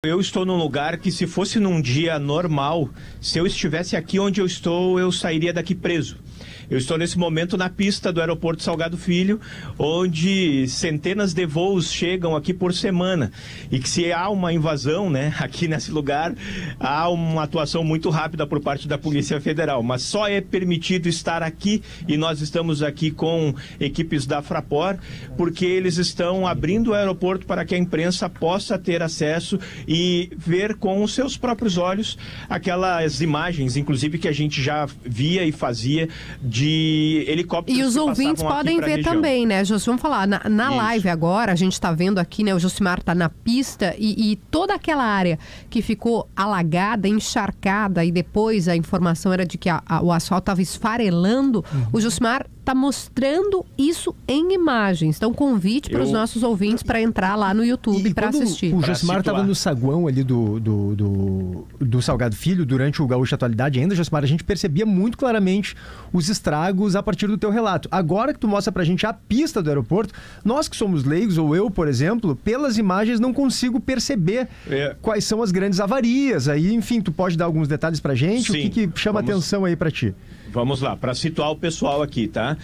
Eu estou num lugar que, se fosse num dia normal, se eu estivesse aqui onde eu estou, eu sairia daqui preso. Eu estou nesse momento na pista do aeroporto Salgado Filho, onde centenas de voos chegam aqui por semana. E que, se há uma invasão, né, aqui nesse lugar, há uma atuação muito rápida por parte da Polícia Federal. Mas só é permitido estar aqui, e nós estamos aqui com equipes da Fraport, porque eles estão abrindo o aeroporto para que a imprensa possa ter acesso e ver com os seus próprios olhos aquelas imagens, inclusive, que a gente já via e fazia de helicópteros. E os ouvintes podem ver também, né, José? Vamos falar, na live agora, a gente está vendo aqui, né, o Josimar está na pista e toda aquela área que ficou alagada, encharcada, e depois a informação era de que o asfalto estava esfarelando, o Josimar está mostrando isso em imagens. Então, convite para os nossos ouvintes para entrar lá no YouTube para assistir. O Josimar estava no saguão ali do Salgado Filho durante o Gaúcha Atualidade ainda, Josimar, a gente percebia muito claramente os estragos a partir do teu relato. Agora que tu mostra pra gente a pista do aeroporto, nós que somos leigos, ou eu, por exemplo, pelas imagens não consigo perceber quais são as grandes avarias. Aí, enfim, tu pode dar alguns detalhes pra gente? Sim, o que chama atenção aí pra ti? Vamos lá, para situar o pessoal aqui, tá?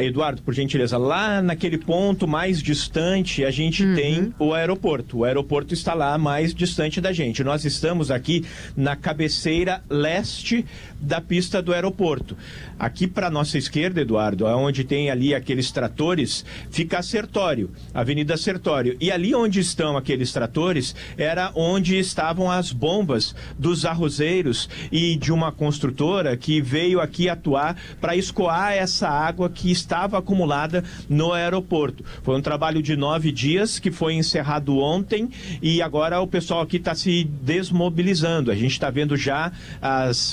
Eduardo, por gentileza, lá naquele ponto mais distante a gente tem o aeroporto. O aeroporto está lá mais distante da gente. Nós estamos aqui na cabeceira leste da pista do aeroporto. Aqui para nossa esquerda, Eduardo, onde tem ali aqueles tratores, fica a Sertório, Avenida Sertório. E ali onde estão aqueles tratores era onde estavam as bombas dos arrozeiros e de uma construtora que veio aqui atuar para escoar essa água que estava acumulada no aeroporto. Foi um trabalho de 9 dias que foi encerrado ontem e agora o pessoal aqui está se desmobilizando. A gente está vendo já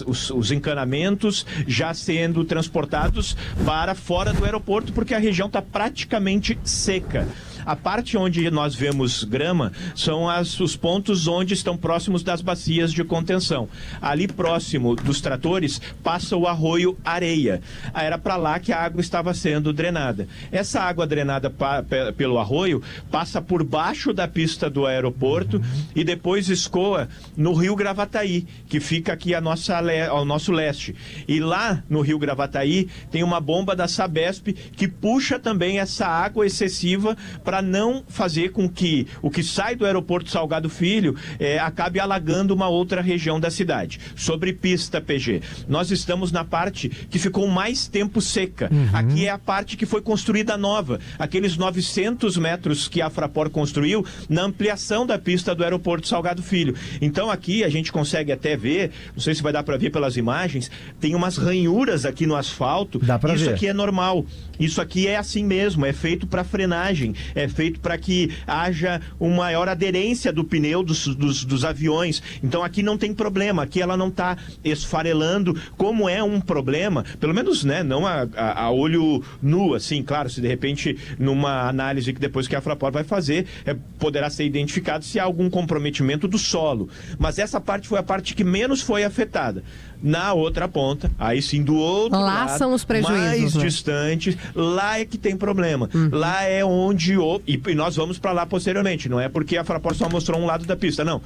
os encanamentos já sendo transportados para fora do aeroporto porque a região está praticamente seca. A parte onde nós vemos grama são os pontos onde estão próximos das bacias de contenção. Ali próximo dos tratores passa o arroio Areia. Era para lá que a água estava sendo drenada. Essa água drenada pelo arroio passa por baixo da pista do aeroporto e depois escoa no rio Gravataí, que fica aqui ao nosso leste. E lá no rio Gravataí tem uma bomba da Sabesp que puxa também essa água excessiva para não fazer com que o que sai do aeroporto Salgado Filho acabe alagando uma outra região da cidade. Sobre pista, PG, nós estamos na parte que ficou mais tempo seca. Aqui é a parte que foi construída nova, aqueles 900 metros que a Fraport construiu na ampliação da pista do aeroporto Salgado Filho. Então aqui a gente consegue até ver, não sei se vai dar para ver pelas imagens, tem umas ranhuras aqui no asfalto. Dá pra ver. Isso aqui é normal. Isso aqui é assim mesmo, é feito para frenagem, é feito para que haja uma maior aderência do pneu dos aviões. Então aqui não tem problema, aqui ela não está esfarelando, como é um problema, pelo menos, né, não a olho nu, assim, claro, se de repente numa análise que depois que a Fraport vai fazer, poderá ser identificado se há algum comprometimento do solo. Mas essa parte foi a parte que menos foi afetada. Na outra ponta, aí sim do outro lado, são os prejuízos, mais né? Distantes, lá é que tem problema. Lá é onde e nós vamos para lá posteriormente, não é porque a Fraport só mostrou um lado da pista, não.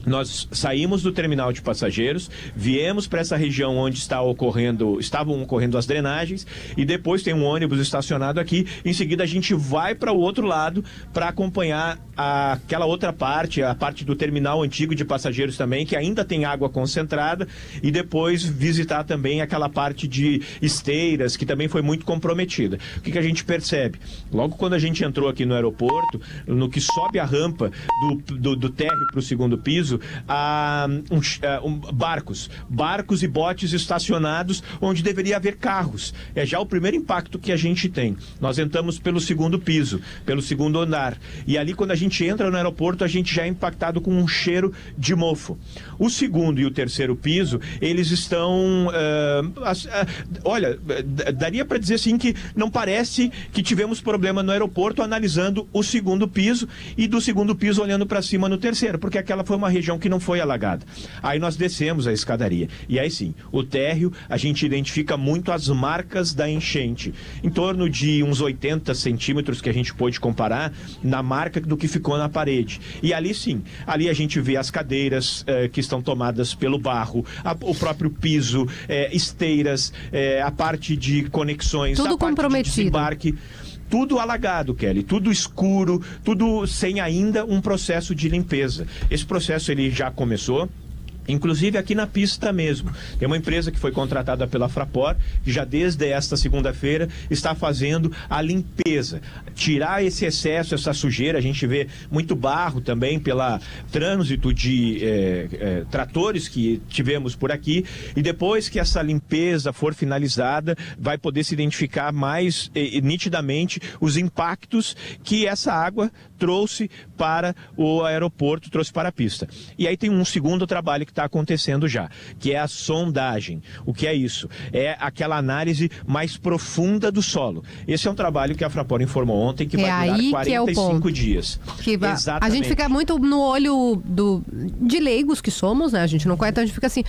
Nós saímos do terminal de passageiros, viemos para essa região onde estavam ocorrendo as drenagens e depois tem um ônibus estacionado aqui. Em seguida a gente vai para o outro lado para acompanhar aquela outra parte, a parte do terminal antigo de passageiros também, que ainda tem água concentrada, e depois visitar também aquela parte de esteiras que também foi muito comprometida. O que a gente percebe? Logo quando a gente entrou aqui no aeroporto, no que sobe a rampa do térreo para o segundo piso, barcos e botes estacionados onde deveria haver carros. É já o primeiro impacto que a gente tem. Nós entramos pelo segundo piso, pelo segundo andar, e ali quando a gente entra no aeroporto a gente já é impactado com um cheiro de mofo. O segundo e o terceiro piso, eles estão olha, daria para dizer assim que não parece que tivemos problema no aeroporto analisando o segundo piso e do segundo piso olhando para cima no terceiro, porque aquela foi uma região região que não foi alagada. Aí nós descemos a escadaria. E aí sim, o térreo, a gente identifica muito as marcas da enchente. Em torno de uns 80 centímetros que a gente pôde comparar na marca do que ficou na parede. E ali sim, ali a gente vê as cadeiras que estão tomadas pelo barro, o próprio piso, esteiras, a parte de conexões, tudo a parte comprometido. de desembarque. Tudo alagado, Kelly, tudo escuro, tudo sem ainda um processo de limpeza. Esse processo ele já começou. Inclusive aqui na pista mesmo. Tem uma empresa que foi contratada pela Fraport, que já desde esta segunda-feira está fazendo a limpeza. Tirar esse excesso, essa sujeira. A gente vê muito barro também pelo trânsito de tratores que tivemos por aqui. E depois que essa limpeza for finalizada, vai poder se identificar mais nitidamente os impactos que essa água trouxe para o aeroporto, trouxe para a pista. E aí tem um segundo trabalho que está acontecendo já, que é a sondagem. O que é isso? É aquela análise mais profunda do solo. Esse é um trabalho que a Fraport informou ontem, que vai durar 45 dias. A gente fica muito no olho de leigos que somos, né? A gente não conhece, então a gente fica assim,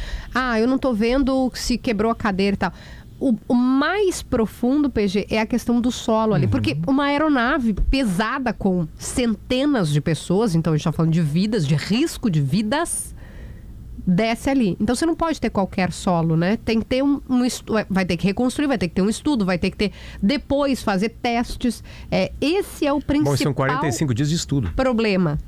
eu não tô vendo se quebrou a cadeira e tal. O mais profundo, PG, é a questão do solo ali. Porque uma aeronave pesada com centenas de pessoas, então a gente está falando de vidas, de risco de vidas, desce ali. Então você não pode ter qualquer solo, né? Tem que ter vai ter que reconstruir, vai ter que ter um estudo, vai ter que ter depois fazer testes. Esse é o principal. Bom, são 45 dias de estudo. Problema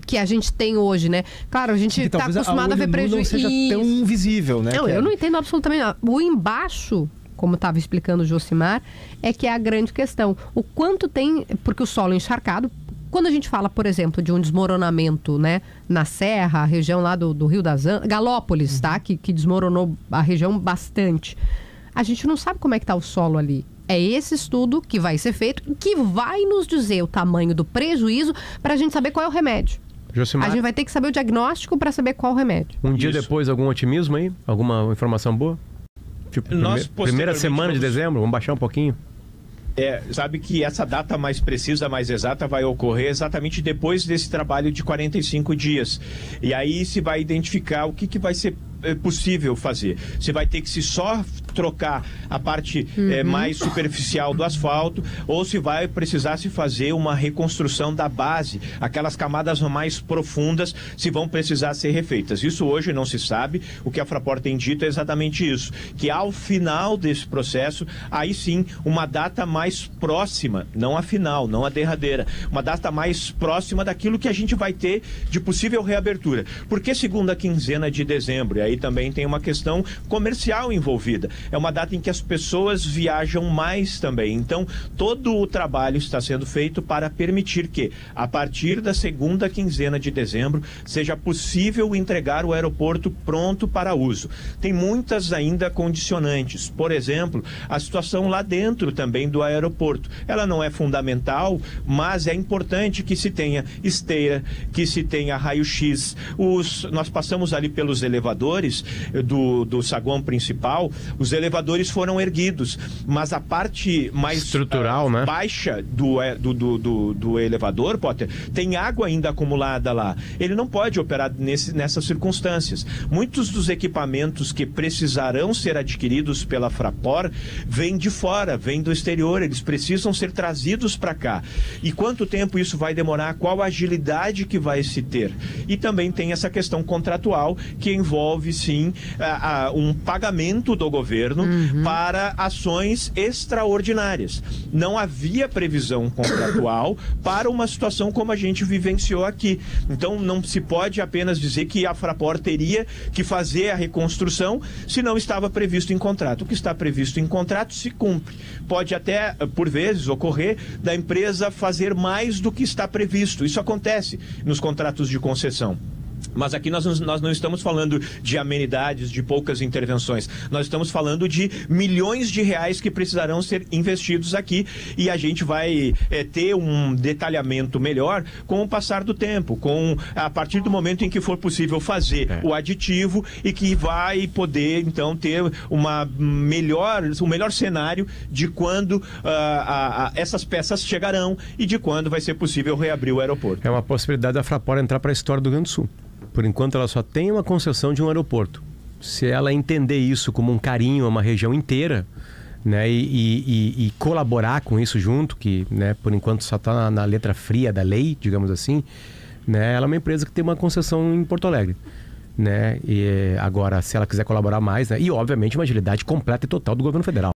que a gente tem hoje, né? Claro, a gente está acostumado a ver prejuízo. Não seja tão visível, né? Eu não entendo absolutamente nada. O embaixo, como estava explicando o Josimar, é que é a grande questão. O quanto tem, porque o solo é encharcado, quando a gente fala, por exemplo, de um desmoronamento, né, na Serra, a região lá do Rio das Antas, Galópolis, tá? Que desmoronou a região bastante. A gente não sabe como é que está o solo ali. É esse estudo que vai ser feito, que vai nos dizer o tamanho do prejuízo para a gente saber qual é o remédio. Josimar, a gente vai ter que saber o diagnóstico para saber qual é o remédio. Um dia depois, algum otimismo aí? Alguma informação boa? Tipo, primeira semana de dezembro, vamos baixar um pouquinho? Sabe que essa data mais precisa, mais exata, vai ocorrer exatamente depois desse trabalho de 45 dias. E aí se vai identificar o que vai ser possível fazer. Você vai ter que só trocar a parte mais superficial do asfalto, ou se vai precisar se fazer uma reconstrução da base, aquelas camadas mais profundas, se vão precisar ser refeitas. Isso hoje não se sabe. O que a Fraport tem dito é exatamente isso, que ao final desse processo, aí sim, uma data mais próxima, não a final, não a derradeira, uma data mais próxima daquilo que a gente vai ter de possível reabertura. Porque segunda quinzena de dezembro, e aí também tem uma questão comercial envolvida. É uma data em que as pessoas viajam mais também. Então, todo o trabalho está sendo feito para permitir que, a partir da segunda quinzena de dezembro, seja possível entregar o aeroporto pronto para uso. Tem muitas ainda condicionantes. Por exemplo, a situação lá dentro também do aeroporto. Ela não é fundamental, mas é importante que se tenha esteira, que se tenha raio-x. Nós passamos ali pelos elevadores do saguão principal, os elevadores foram erguidos, mas a parte mais estrutural, né? baixa do elevador, Potter, tem água ainda acumulada lá. Ele não pode operar nessas circunstâncias. Muitos dos equipamentos que precisarão ser adquiridos pela Fraport vêm de fora, vêm do exterior, eles precisam ser trazidos para cá. E quanto tempo isso vai demorar? Qual a agilidade que vai se ter? E também tem essa questão contratual que envolve sim um pagamento do governo para ações extraordinárias. Não havia previsão contratual para uma situação como a gente vivenciou aqui. Então não se pode apenas dizer que a Fraport teria que fazer a reconstrução se não estava previsto em contrato. O que está previsto em contrato se cumpre. Pode até, por vezes, ocorrer da empresa fazer mais do que está previsto. Isso acontece nos contratos de concessão. Mas aqui nós não estamos falando de amenidades, de poucas intervenções. Nós estamos falando de milhões de reais que precisarão ser investidos aqui, e a gente vai ter um detalhamento melhor com o passar do tempo, a partir do momento em que for possível fazer o aditivo e que vai poder, então, ter um melhor cenário de quando essas peças chegarão e de quando vai ser possível reabrir o aeroporto. É uma possibilidade da Fraport entrar para a história do Rio Grande do Sul. Por enquanto ela só tem uma concessão de um aeroporto. Se ela entender isso como um carinho a uma região inteira, né, e colaborar com isso junto, que, né, por enquanto só está na letra fria da lei, digamos assim, né, ela é uma empresa que tem uma concessão em Porto Alegre. Né? E agora, se ela quiser colaborar mais, né? E obviamente uma agilidade completa e total do governo federal.